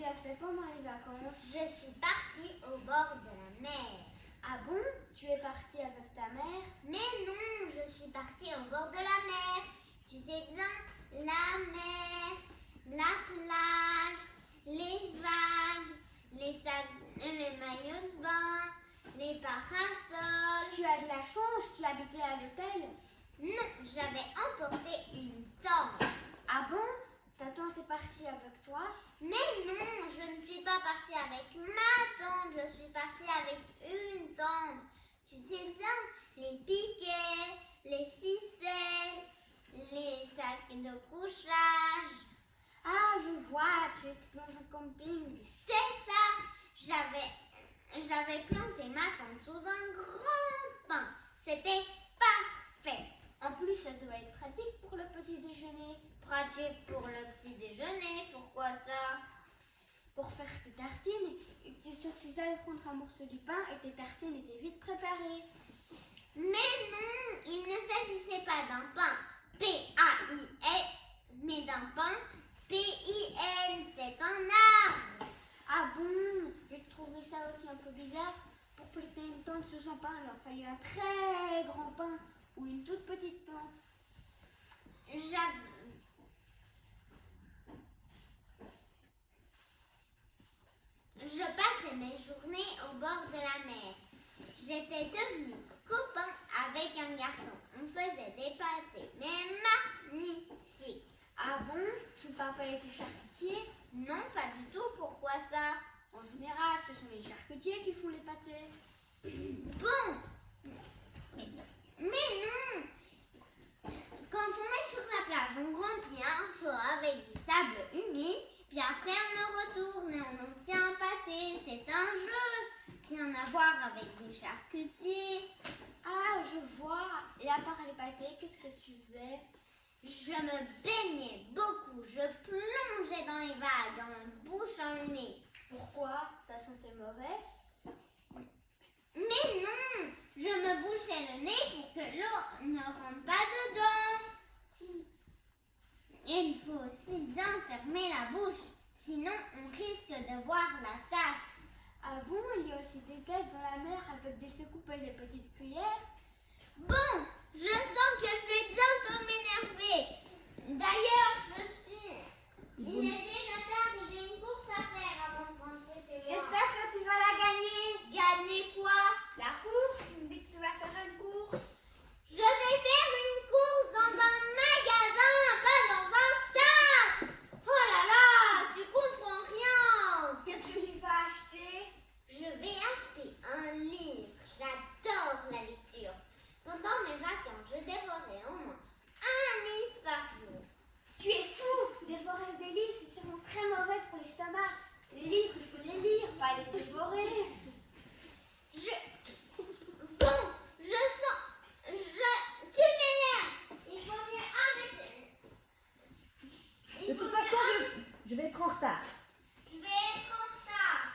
tu as fait pendant les vacances? Je suis partie au bord de la mer. Ah bon? Tu es partie avec ta mère? Mais non, je suis partie au bord de la mer. Tu sais bien, la mer, la plage, les vagues, les maillots de bain, les parasols. Tu as de la chance, tu habitais à l'hôtel? Non, j'avais emporté une tente. Ah bon? Ta tante est partie avec toi? Mais non, je ne suis pas partie avec ma tante, je suis partie avec une tante. Tu sais bien, les piquets, les ficelles, les sacs de couchage. Ah, je vois, tu étais dans un camping. C'est ça, j'avais planté ma tente sous un grand pin. C'était parfait. En plus, ça doit être pratique pour le petit déjeuner. Pratique pour le petit déjeuner, pourquoi ça? Pour faire tes tartines, il te suffisait de prendre un morceau du pain et tes tartines étaient vite préparées. Mais non, il ne s'agissait pas d'un pain P-A-I-N, mais d'un pain P-I-N, c'est un arbre. Ah bon? J'ai trouvé ça aussi un peu bizarre. Pour planter une tente sous un pain, il a fallu un très grand pain ou une toute petite tente. Je passais mes journées au bord de la mer. J'étais devenue copain avec un garçon. On faisait des pâtés, mais magnifiques. Ah bon? Son papa était charcutier? Non, pas du tout. Pourquoi ça? En général, ce sont les charcutiers qui font les pâtés. Bon, mais non. Quand on est sur la plage, on remplit un seau avec du sable humide, puis après on le retourne et on obtient un pâté. C'est un jeu. Rien à voir avec les charcutiers. Ah, je vois. Et à part les pâtés, qu'est-ce que tu faisais? Je me baignais beaucoup. Je plongeais dans les vagues en me bouchant le nez. Pourquoi? Ça sentait mauvais? Mais non, je me bouchais le nez pour que l'eau ne rentre pas dedans. Et il faut aussi bien fermer la bouche, sinon on risque de voir la tasse. Ah bon? Il y a aussi des caisses dans la mer avec des secoupes et des petites cuillères? Bon, je sens que je vais bientôt m'énerver. D'ailleurs, il est déjà tard, j'ai une course à faire avant de rentrer chez moi. J'espère que tu vas la gagner. Gagner quoi? La course? Tu me dis que tu vas faire une course. Je vais faire une course dans un magasin, pas dans un stade. Oh là là, tu comprends rien. Qu'est-ce que tu vas acheter? Je vais acheter un livre. J'adore la lecture. Pendant mes vacances, je dévorais au moins un livre par jour. Tu es fou! Dévorer des livres, c'est sûrement très mauvais pour l'estomac. Les livres, il faut les lire, pas les dévorer. Tu m'énerves. Il faut mieux arrêter. De toute façon, je vais être en retard. Je vais être en retard.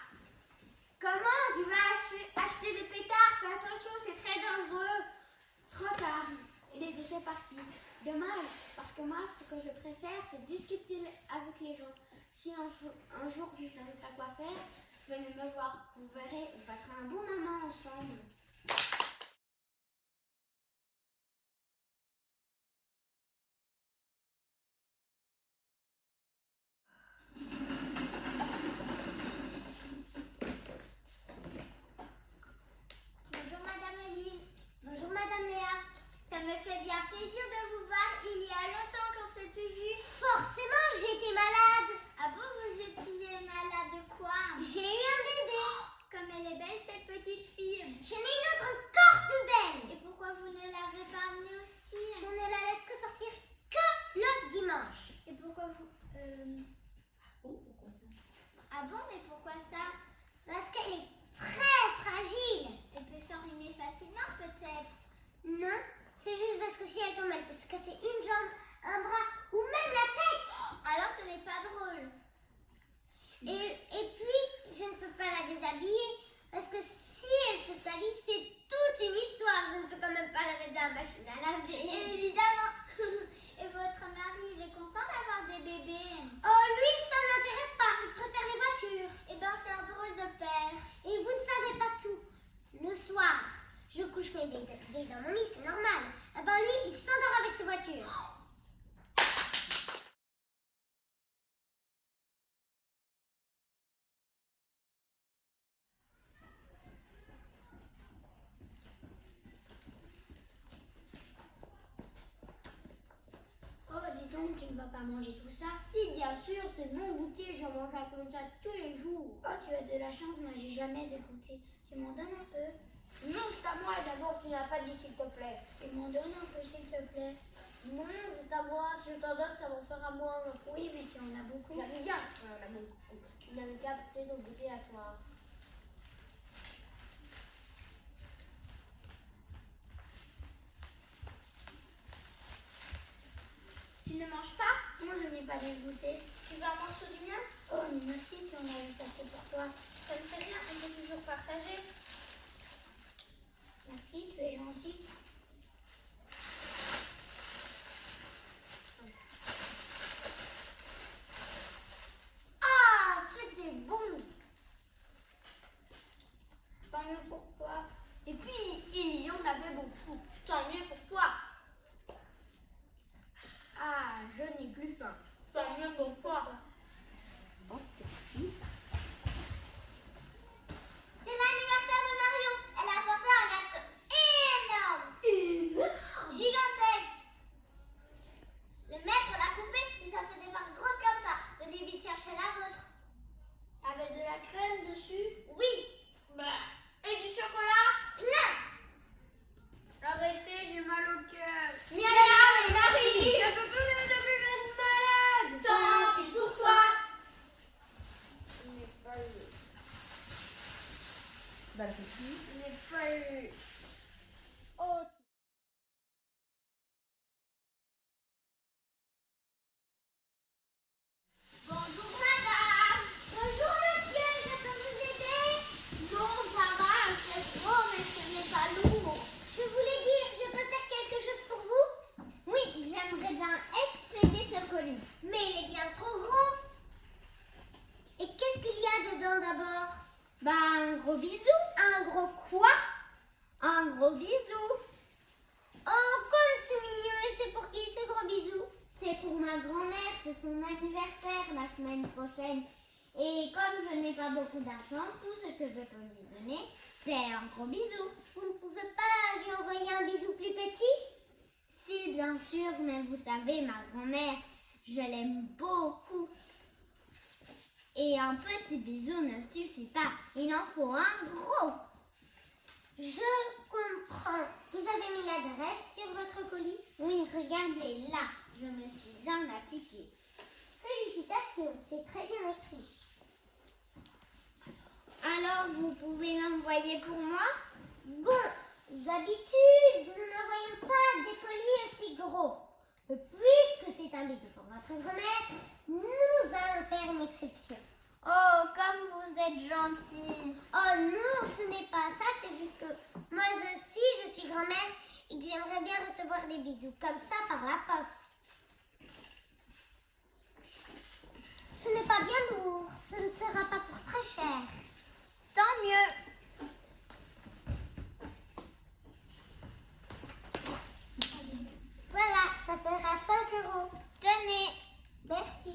Comment? Tu vas acheter des pétards? Fais attention, c'est très dangereux. Trop tard. Il est déjà parti. Dommage, parce que moi, ce que je préfère, c'est discuter avec les gens. Si un jour vous ne savez pas quoi faire, venez me voir. Vous verrez, on passera un bon moment ensemble. Bonjour Madame Elise. Bonjour Madame Léa. Ça me fait bien plaisir de vous voir. Il y a longtemps qu'on s'est plus vu. Forcément, j'étais malade. Ah bon, vous étiez malade de quoi? J'ai eu un bébé. Comme elle est belle, cette petite fille. J'en ai une autre encore plus belle. Et pourquoi vous ne l'avez pas amenée aussi? Je ne la laisse que sortir que le dimanche. Et pourquoi vous... Ah bon, mais pourquoi ça? Parce qu'elle est très fragile. Elle peut s'enrhumer facilement, peut-être. Non, c'est juste parce que si elle tombe, elle peut se casser une jambe, un bras ou même la tête. Alors ce n'est pas drôle. Et puis, je ne peux pas la déshabiller parce que si elle se salit, c'est toute une histoire. Je ne peux quand même pas la mettre dans la machine à laver. Évidemment. Et votre mari, il est content d'avoir des bébés? Oh, lui, ça n'intéresse pas. Il préfère les voitures. réveille dans mon lit, c'est normal. Ah ben lui, il s'endort avec ses voitures. Oh, dis donc, tu ne vas pas manger tout ça? Si, bien sûr, c'est bon goûter, j'en mange comme ça tous les jours. Oh, tu as de la chance, moi j'ai jamais de goûter. Tu m'en donnes un peu? Non, c'est à moi, d'abord, tu n'as pas dit s'il te plaît. Tu m'en donnes un peu, s'il te plaît? Non, c'est à moi, si je t'en donne, ça va faire à moi. Oui, mais tu en as beaucoup. J'aime bien, la bonne. Tu n'avais qu'à peut-être au goûter à toi. Tu ne manges pas? Moi, je n'ai pas de goûter. Tu veux un morceau du mien? Oh, mais merci, tu en as juste assez pour toi. Ça me fait rien, on peut toujours partager. Merci, tu es gentil. Ah, c'était bon. Tant mieux pour toi. Et puis, il y en avait beaucoup. Tant mieux pour toi. Ah, je n'ai plus faim. Tant mieux pour toi. C'est l'anniversaire de Marion. Elle a apporté un gâteau énorme. Gigantesque. Le maître l'a coupé et ça fait des marques grosses comme ça. Venez vite chercher la vôtre. Avec de la crème dessus? Oui. Et du chocolat? Plein. Arrêtez, j'ai mal au cœur. Miam, Marie. Je peux plus être malade. Tant pis pour toi. Je n'ai pas eu. Bon appétit. Je n'ai pas eu. Oh. Bonjour madame. Bonjour monsieur, je peux vous aider? Non, ça va, c'est gros, mais ce n'est pas lourd. Je voulais dire, je peux faire quelque chose pour vous? Oui, j'aimerais bien expédier ce colis, mais il est bien trop gros. Et qu'est-ce qu'il y a dedans d'abord? Un gros bisou. Un gros quoi? Un gros bisou. Oh, comme c'est mignon, et c'est pour qui ce gros bisou? C'est pour ma grand-mère, c'est son anniversaire la semaine prochaine. Et comme je n'ai pas beaucoup d'argent, tout ce que je peux lui donner, c'est un gros bisou. Vous ne pouvez pas lui envoyer un bisou plus petit? Si, bien sûr, mais vous savez, ma grand-mère, je l'aime beaucoup. Et un petit bisou ne suffit pas, il en faut un gros. Je comprends. Vous avez mis l'adresse sur votre colis? Oui, regardez là. Je me suis bien appliquée. Félicitations, c'est très bien écrit. Alors, vous pouvez l'envoyer pour moi? Bon, d'habitude, nous n'envoyons pas des colis aussi gros. Mais puisque c'est un bisou pour votre grand-mère, nous allons faire une exception. Oh, comme vous êtes gentil. Oh non, ce n'est pas ça, c'est juste que moi aussi, je suis grand-mère et que j'aimerais bien recevoir des bisous, comme ça, par la poste. Ce n'est pas bien lourd, ce ne sera pas pour très cher. Tant mieux. Voilà, ça fera 5 €. Tenez. Merci.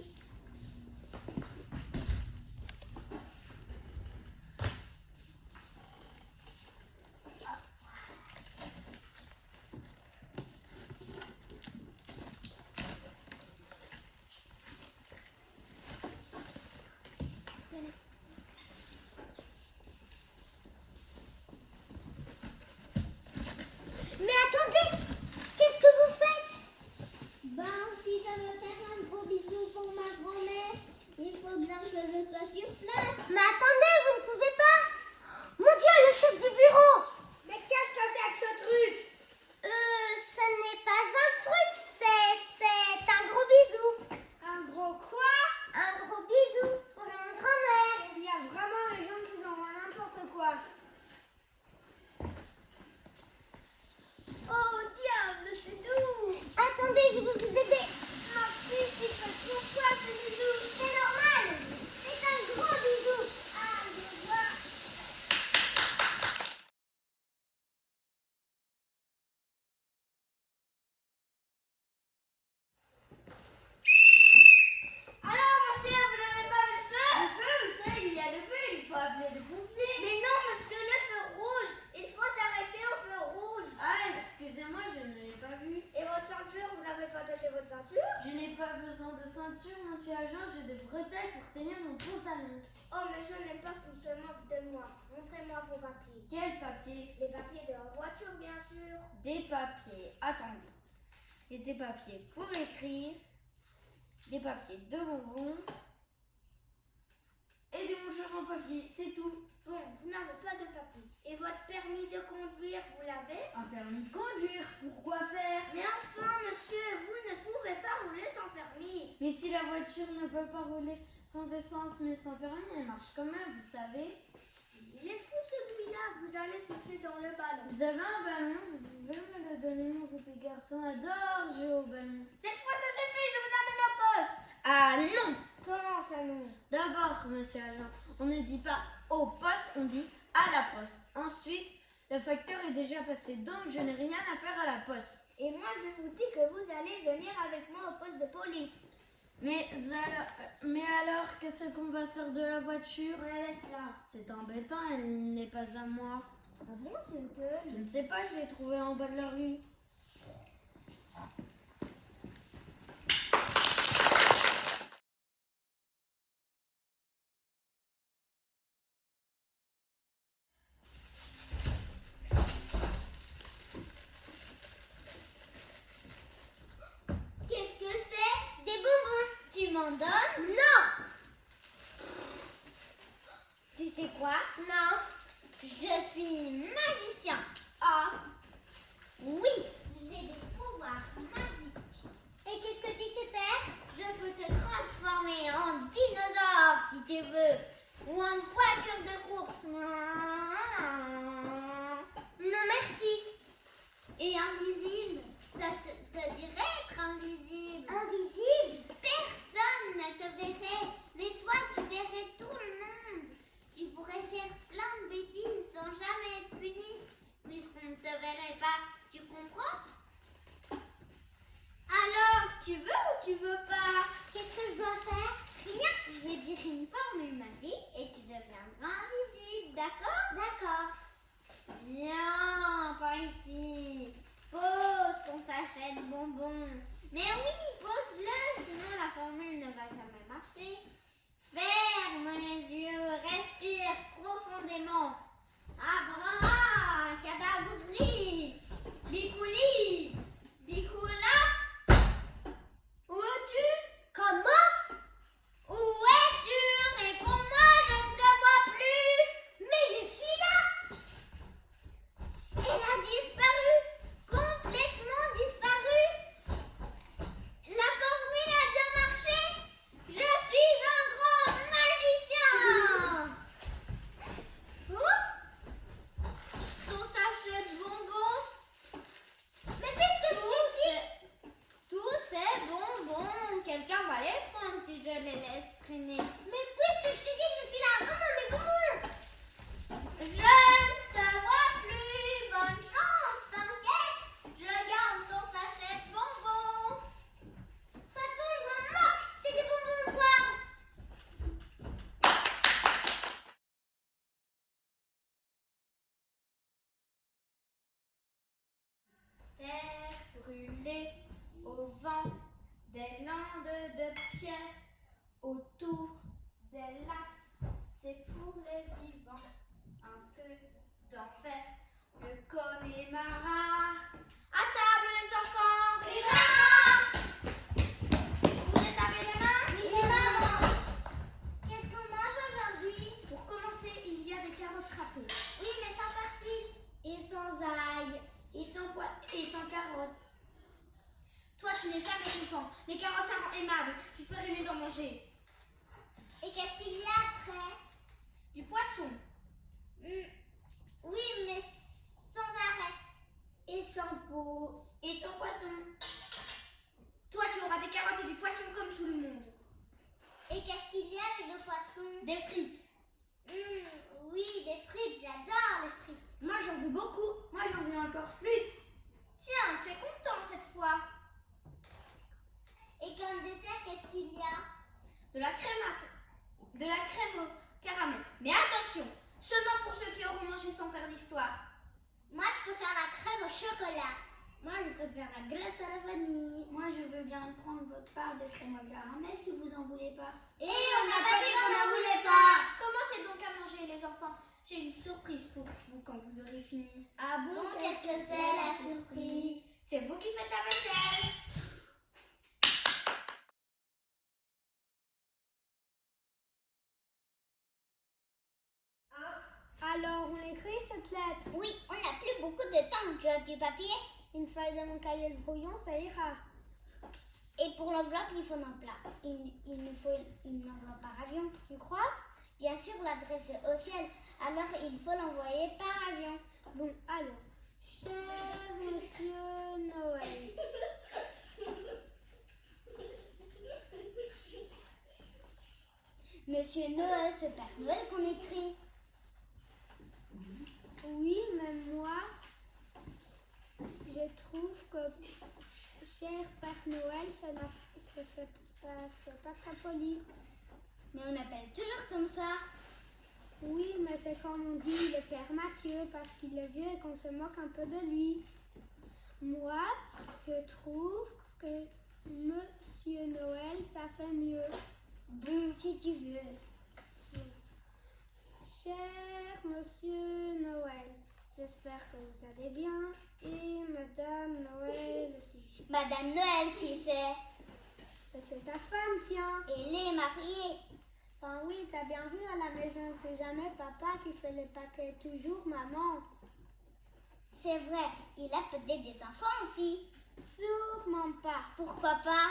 pas besoin de ceinture, monsieur agent, j'ai des bretelles pour tenir mon pantalon. Oh, mais je n'ai pas qu'on se moque de moi. Montrez-moi vos papiers. Quel papier? Les papiers de la voiture, bien sûr. Des papiers, attendez. J'ai des papiers pour écrire, des papiers de bonbons et des mouchoirs en papier, c'est tout. Bon, vous n'avez pas de papier. Et votre permis de conduire, vous l'avez? Un permis de conduire, pourquoi faire? Mais enfin, monsieur, vous ne pouvez pas rouler sans permis. Mais si la voiture ne peut pas rouler sans essence mais sans permis, elle marche quand même, vous savez. Il est fou celui-là, vous allez souffler dans le ballon. Vous avez un ballon, vous pouvez me le donner, mon petit garçon adore jouer au ballon. Cette fois, ça suffit, je vous amène au poste. Ah non! Comment ça, non? D'abord, monsieur agent, on ne dit pas au poste, on dit à la poste. Ensuite, le facteur est déjà passé, donc je n'ai rien à faire à la poste. Et moi, je vous dis que vous allez venir avec moi au poste de police. Mais alors, qu'est-ce qu'on va faire de la voiture? Ouais, laisse là. C'est embêtant, elle n'est pas à moi. Ah bon, Tintin? Je ne sais pas, je l'ai trouvée en bas de la rue. Qu'est-ce que c'est? Des bonbons. Tu m'en donnes? Non. Tu sais quoi? Non. Je suis magicien. Ah. Oui. J'ai des pouvoirs magiques. Et qu'est-ce que tu sais faire? Je peux te transformer en dinosaure si tu veux. Ou en voiture de course. Non merci. Et invisible? Ça te dirait être invisible? Invisible? Personne ne te verrait. Mais toi, tu verrais tout le monde. Tu pourrais faire plein de bêtises sans jamais être puni, puisqu'on ne te verrait pas. Tu comprends? Alors, tu veux ou tu veux pas? Qu'est-ce que je dois faire? Rien. Je vais dire une formule magique et tu deviendras invisible. D'accord? D'accord. Non, pas ici. Pose ton sachet de bonbons. Mais oui, pose-le, sinon la formule ne va jamais marcher. Ferme les yeux, respire profondément. Abra, cadabri, bicouli, bicoula. Où es-tu? Comment? Où es-tu? Réponds-moi, je ne te vois plus. Mais je suis là. Elle a disparu, complètement disparu. La formule a bien marché. Je suis un grand magicien. Oh, son sachet de bonbons. Mais puisque je suis ici, tous ces bonbons, quelqu'un va les prendre si je les laisse traîner. Mais puisque je te dis que je suis là, rends-moi mes bonbons. Je ne te vois plus. Bonne chance, t'inquiète. Je garde ton sachet de bonbons. De toute façon, je m'en moque. C'est des bonbons quoi. Terre brûlée au vent, des landes de pierre autour des lacs, c'est pour les vivants, un peu d'enfer, le Connemara. À table les enfants! Oui, maman. Vous voulez laver les mains? Oui, maman. Qu'est-ce qu'on mange aujourd'hui? Pour commencer, il y a des carottes râpées, Oui, mais sans persil. et sans ail, et sans carottes. Toi, tu n'es jamais content. Les carottes, ça rend aimable. Tu ferais mieux d'en manger. Et qu'est-ce qu'il y a après? Du poisson. Oui, mais sans arrêt. Et sans peau. Et sans poisson. Toi, tu auras des carottes et du poisson comme tout le monde. Et qu'est-ce qu'il y a avec le poisson? Des frites. Oui, des frites, j'adore les frites. Moi, j'en veux beaucoup. Moi, j'en veux encore plus. Tiens, tu es content cette fois. Et comme dessert, qu'est-ce qu'il y a? De la crème au caramel. Mais attention, seulement pour ceux qui auront mangé sans faire d'histoire. Moi, je préfère la crème au chocolat. Moi, je préfère la glace à la vanille. Moi, je veux bien prendre votre part de crème au caramel si vous en voulez pas. Et on n'a pas dit qu'on n'en voulait pas. Commencez donc à manger, les enfants. J'ai une surprise pour vous quand vous aurez fini. Ah bon, qu'est-ce que c'est la surprise? C'est vous qui faites la vaisselle. Alors, on écrit cette lettre. Oui, on n'a plus beaucoup de temps. Tu as du papier? Une feuille de mon cahier de brouillon, ça ira. Et pour l'enveloppe, il faut un plat. Il nous faut une enveloppe par avion. Tu crois? Bien sûr, l'adresse est au ciel. Alors, il faut l'envoyer par avion. Bon, alors. Cher Monsieur Noël. Monsieur Noël, c'est Père Noël qu'on écrit. Oui, mais moi, je trouve que cher Père Noël, ça fait pas très poli. Mais on appelle toujours comme ça. Oui, mais c'est comme on dit le Père Mathieu parce qu'il est vieux et qu'on se moque un peu de lui. Moi, je trouve que Monsieur Noël, ça fait mieux. Bon, si tu veux. Cher Monsieur Noël, j'espère que vous allez bien et Madame Noël aussi. Madame Noël, qui c'est? C'est sa femme, tiens. Elle est mariée. Enfin oui, t'as bien vu à la maison, c'est jamais papa qui fait les paquets, toujours maman. C'est vrai, il a peut-être des enfants aussi. Sûrement pas. Pourquoi pas?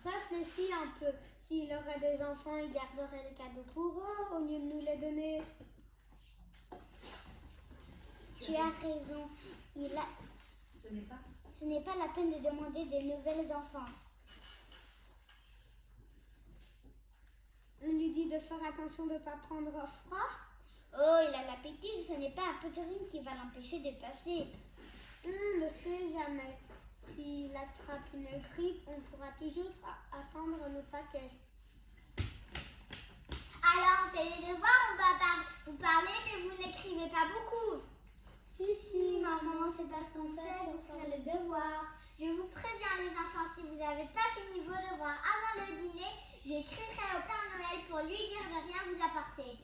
Réfléchis un peu. S'il aurait des enfants, il garderait les cadeaux pour eux au lieu de nous les donner. Tu as raison. Ce n'est pas la peine de demander des nouvelles enfants. On lui dit de faire attention de ne pas prendre froid. Oh, il a l'appétit, ce n'est pas un peu de rime qui va l'empêcher de passer. On ne sait jamais. S'il attrape une grippe, on pourra toujours attendre le paquet. Alors, on fait les devoirs, on va vous parlez, mais vous n'écrivez pas beaucoup. Si, Maman, c'est parce qu'on sait pour faire le devoir. Je vous préviens les enfants, si vous n'avez pas fini vos devoirs avant le dîner, j'écrirai au Père Noël pour lui dire de rien vous apporter.